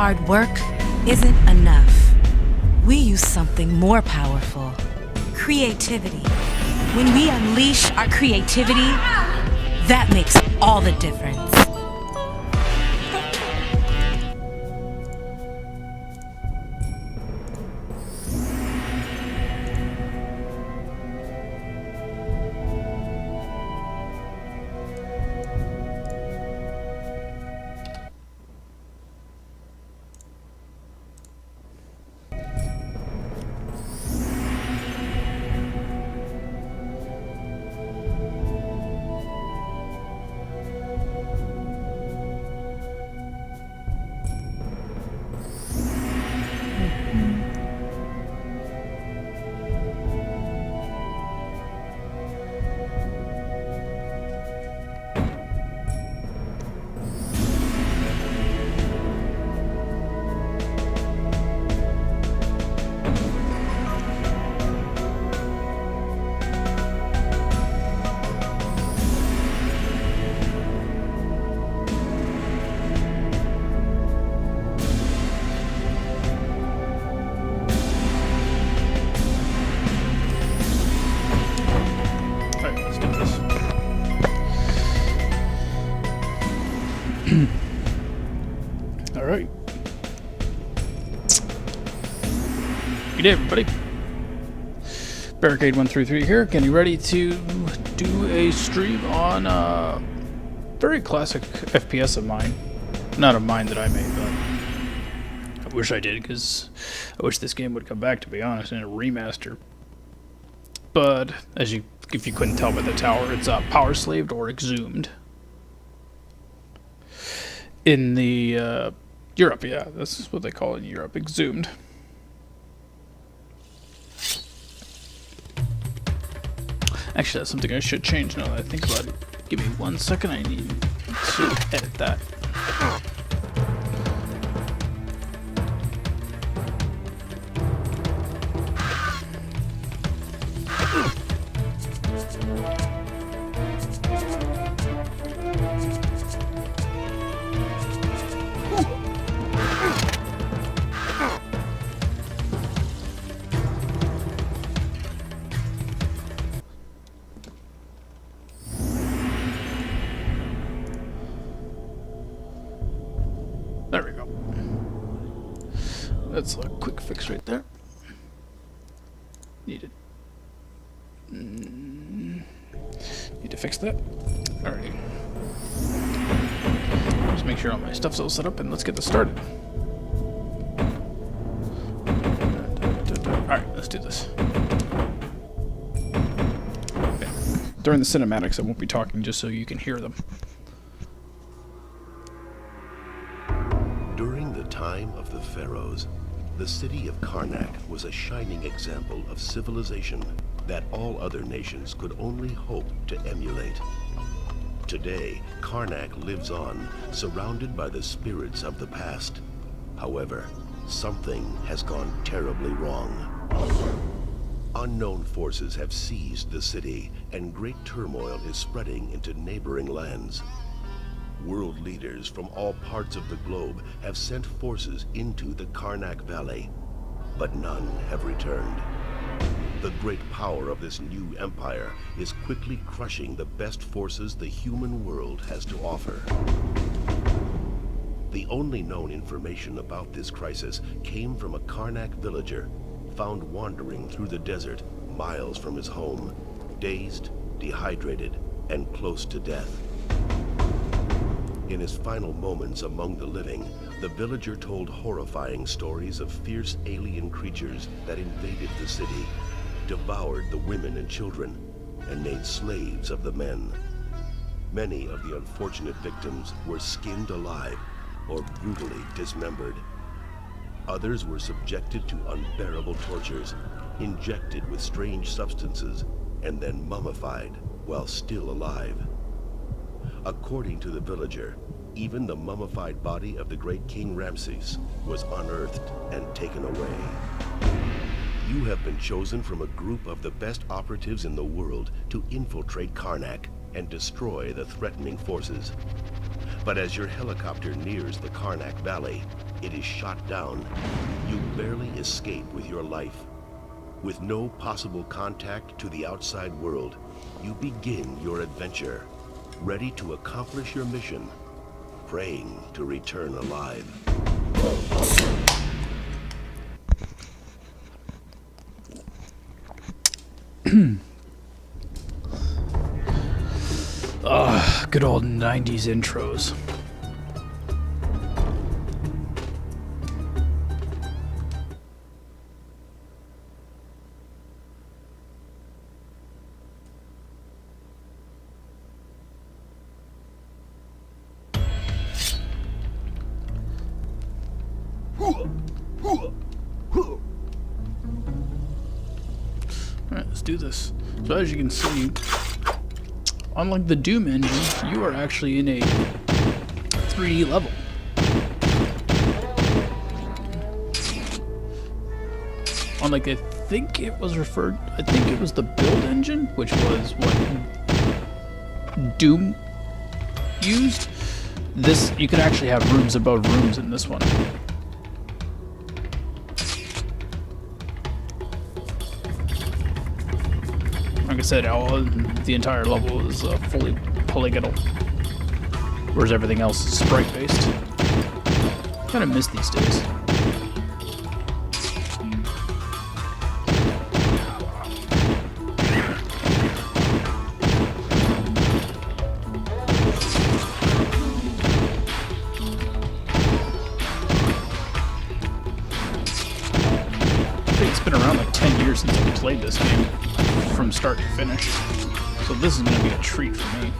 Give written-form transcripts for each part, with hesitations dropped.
hard work isn't enough. We use something more powerful. Creativity. When we unleash our creativity, that makes all the difference. Alright. Good day, everybody. Barricade133 here, getting ready to do a stream on a very classic FPS of mine. Not of mine that I made, but I wish I did, because I wish this game would come back, to be honest, in a remaster. But, if you couldn't tell by the tower, it's Powerslave or Exhumed. In the Europe, yeah, that's what they call it in Europe, Exhumed. Actually, that's something I should change now that I think about it. Give me 1 second, I need to edit that. There we go. That's a quick fix right there. Need to fix that. Alrighty. Just make sure all my stuff's all set up and let's get this started. Alright, let's do this. Okay. During the cinematics I won't be talking just so you can hear them. During the time of the pharaohs, the city of Karnak was a shining example of civilization that all other nations could only hope to emulate. Today, Karnak lives on, surrounded by the spirits of the past. However, something has gone terribly wrong. Unknown forces have seized the city, and great turmoil is spreading into neighboring lands. World leaders from all parts of the globe have sent forces into the Karnak Valley, but none have returned. The great power of this new empire is quickly crushing the best forces the human world has to offer. The only known information about this crisis came from a Karnak villager found wandering through the desert miles from his home, dazed, dehydrated, and close to death. In his final moments among the living, the villager told horrifying stories of fierce alien creatures that invaded the city, devoured the women and children, and made slaves of the men. Many of the unfortunate victims were skinned alive or brutally dismembered. Others were subjected to unbearable tortures, injected with strange substances, and then mummified while still alive. According to the villager, even the mummified body of the great King Ramses was unearthed and taken away. You have been chosen from a group of the best operatives in the world to infiltrate Karnak and destroy the threatening forces. But as your helicopter nears the Karnak Valley, it is shot down, you barely escape with your life. With no possible contact to the outside world, you begin your adventure, ready to accomplish your mission, praying to return alive. Good old 90s intros. Alright, let's do this. So as you can see, unlike the Doom engine, you are actually in a 3D level. Unlike I think it was the build engine, which was what Doom used. This, you could actually have rooms above rooms in this one. Like I said, the entire level is fully polygonal, whereas everything else is sprite-based. Kind of miss these days. I think it's been around like 10 years since I played this game from start to finish, so this is going to be a treat for me.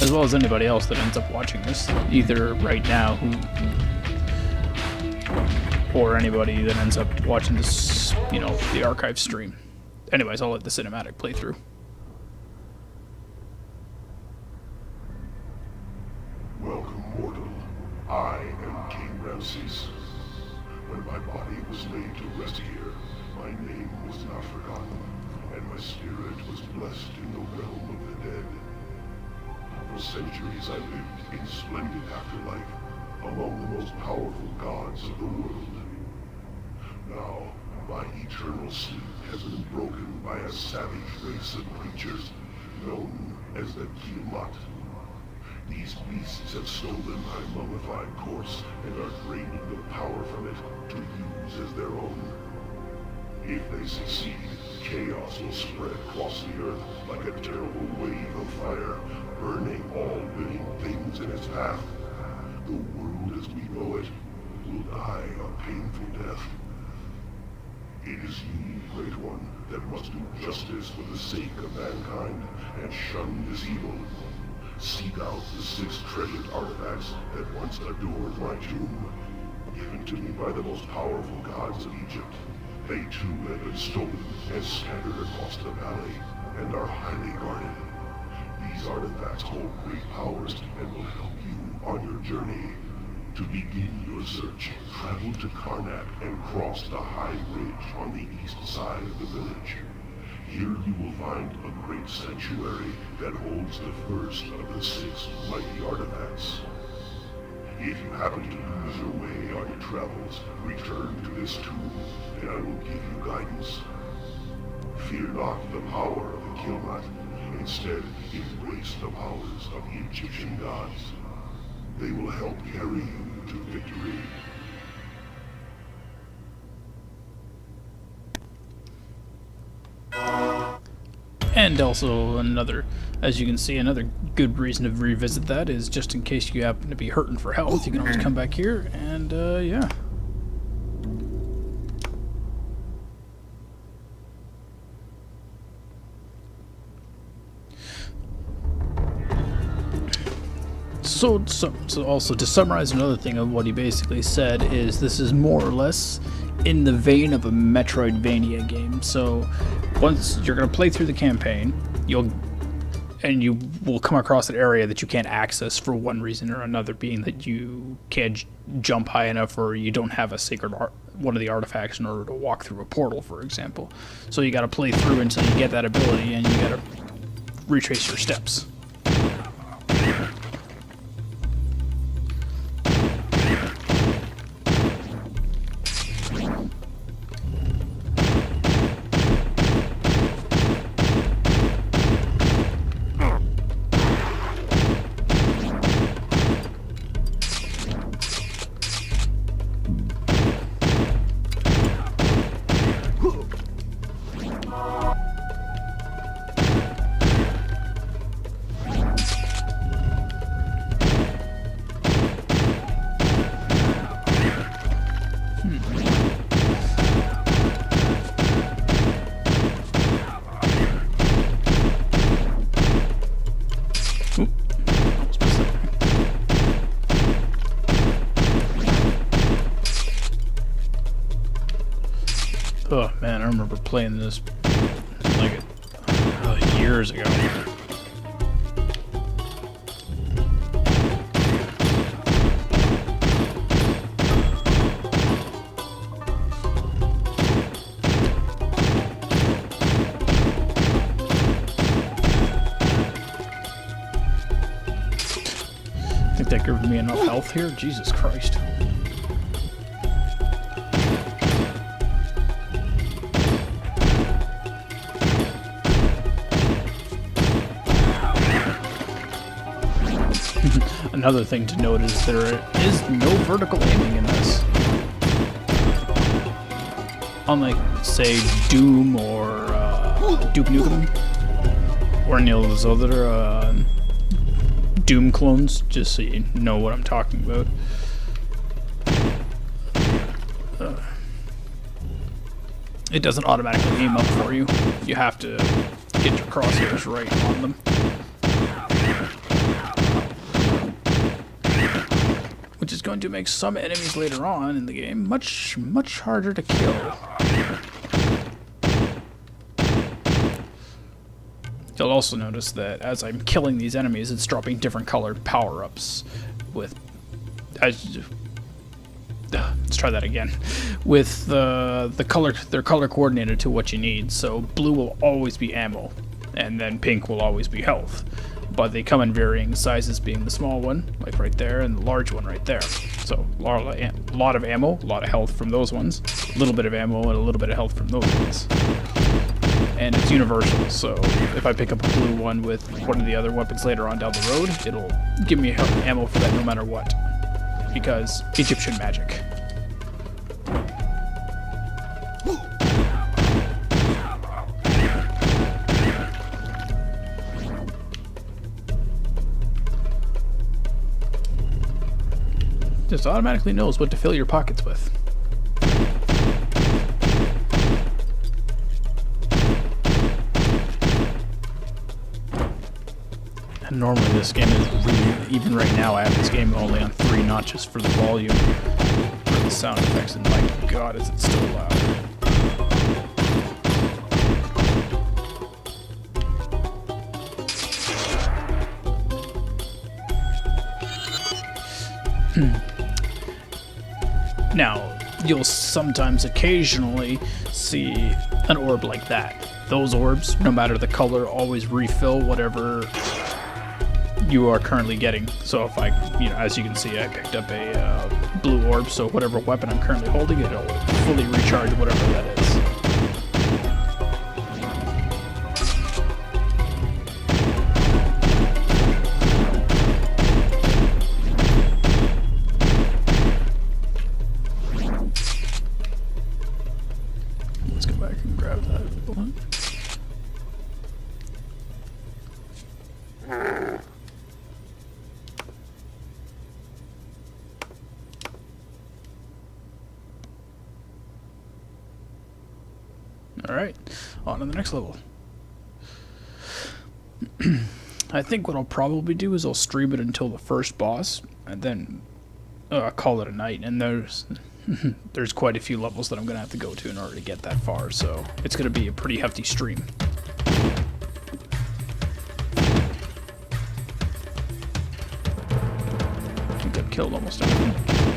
As well as anybody else that ends up watching this, either right now or anybody that ends up watching this, you know, the archive stream. Anyways, I'll let the cinematic play through. Welcome, mortal. I am King Ramses. When my body was laid to rest here, my name was not forgotten, and my spirit was blessed in the realm of the dead. For centuries I lived in splendid afterlife, among the most powerful gods of the world. Now, my eternal sleep has been broken by a savage race of creatures known as the Tiamat. These beasts have stolen my mummified corpse and are draining the power from it to use as their own. If they succeed, chaos will spread across the earth like a terrible wave of fire, burning all living things in its path. The world as we know it will die a painful death. It is you, Great One, that must do justice for the sake of mankind and shun this evil. Seek out the 6 treasured artifacts that once adorned my tomb, given to me by the most powerful gods of Egypt. They too have been stolen and scattered across the valley, and are highly guarded. These artifacts hold great powers and will help you on your journey. To begin your search, travel to Karnak and cross the high ridge on the east side of the village. Here you will find a great sanctuary that holds the first of the 6 mighty artifacts. If you happen to lose your way on your travels, return to this tomb, and I will give you guidance. Fear not the power of the Tiamat. Instead, embrace the powers of the Egyptian gods. They will help carry you to victory. And also another, as you can see, another good reason to revisit that is just in case you happen to be hurting for health, you can always come back here and, yeah. So also to summarize another thing of what he basically said is this is more or less in the vein of a Metroidvania game. So once you're going to play through the campaign, you will come across an area that you can't access for one reason or another, being that you can't jump high enough or you don't have a sacred one of the artifacts in order to walk through a portal, for example. So you got to play through until you get that ability, and you got to retrace your steps. Oh man, I remember playing this like years ago. Think that gives me enough health here? Jesus Christ. Another thing to note is there is no vertical aiming in this. Unlike, say, Doom or Duke Nukem, or any of those other Doom clones, just so you know what I'm talking about. It doesn't automatically aim up for you. You have to get your crosshairs right on them. Which is going to make some enemies later on in the game much, much harder to kill. You'll also notice that as I'm killing these enemies, it's dropping different colored power-ups with... let's try that again. With the color, they're color coordinated to what you need. So blue will always be ammo, and then pink will always be health. But they come in varying sizes, being the small one, like right there, and the large one right there. So a lot of ammo, a lot of health from those ones, a little bit of ammo and a little bit of health from those ones. And it's universal, so if I pick up a blue one with one of the other weapons later on down the road, it'll give me ammo for that no matter what. Because Egyptian magic. Just automatically knows what to fill your pockets with. And normally this game is really, even right now I have this game only on 3 notches for the volume, for the sound effects, and my god is it still loud. Now, you'll sometimes occasionally see an orb like that. Those orbs, no matter the color, always refill whatever you are currently getting. So if I, as you can see, I picked up a blue orb, so whatever weapon I'm currently holding, it'll fully recharge whatever that is. Alright, on to the next level. I think what I'll probably do is I'll stream it until the first boss, and then call it a night. And there's quite a few levels that I'm going to have to go to in order to get that far, so it's going to be a pretty hefty stream. I think I've killed almost everything.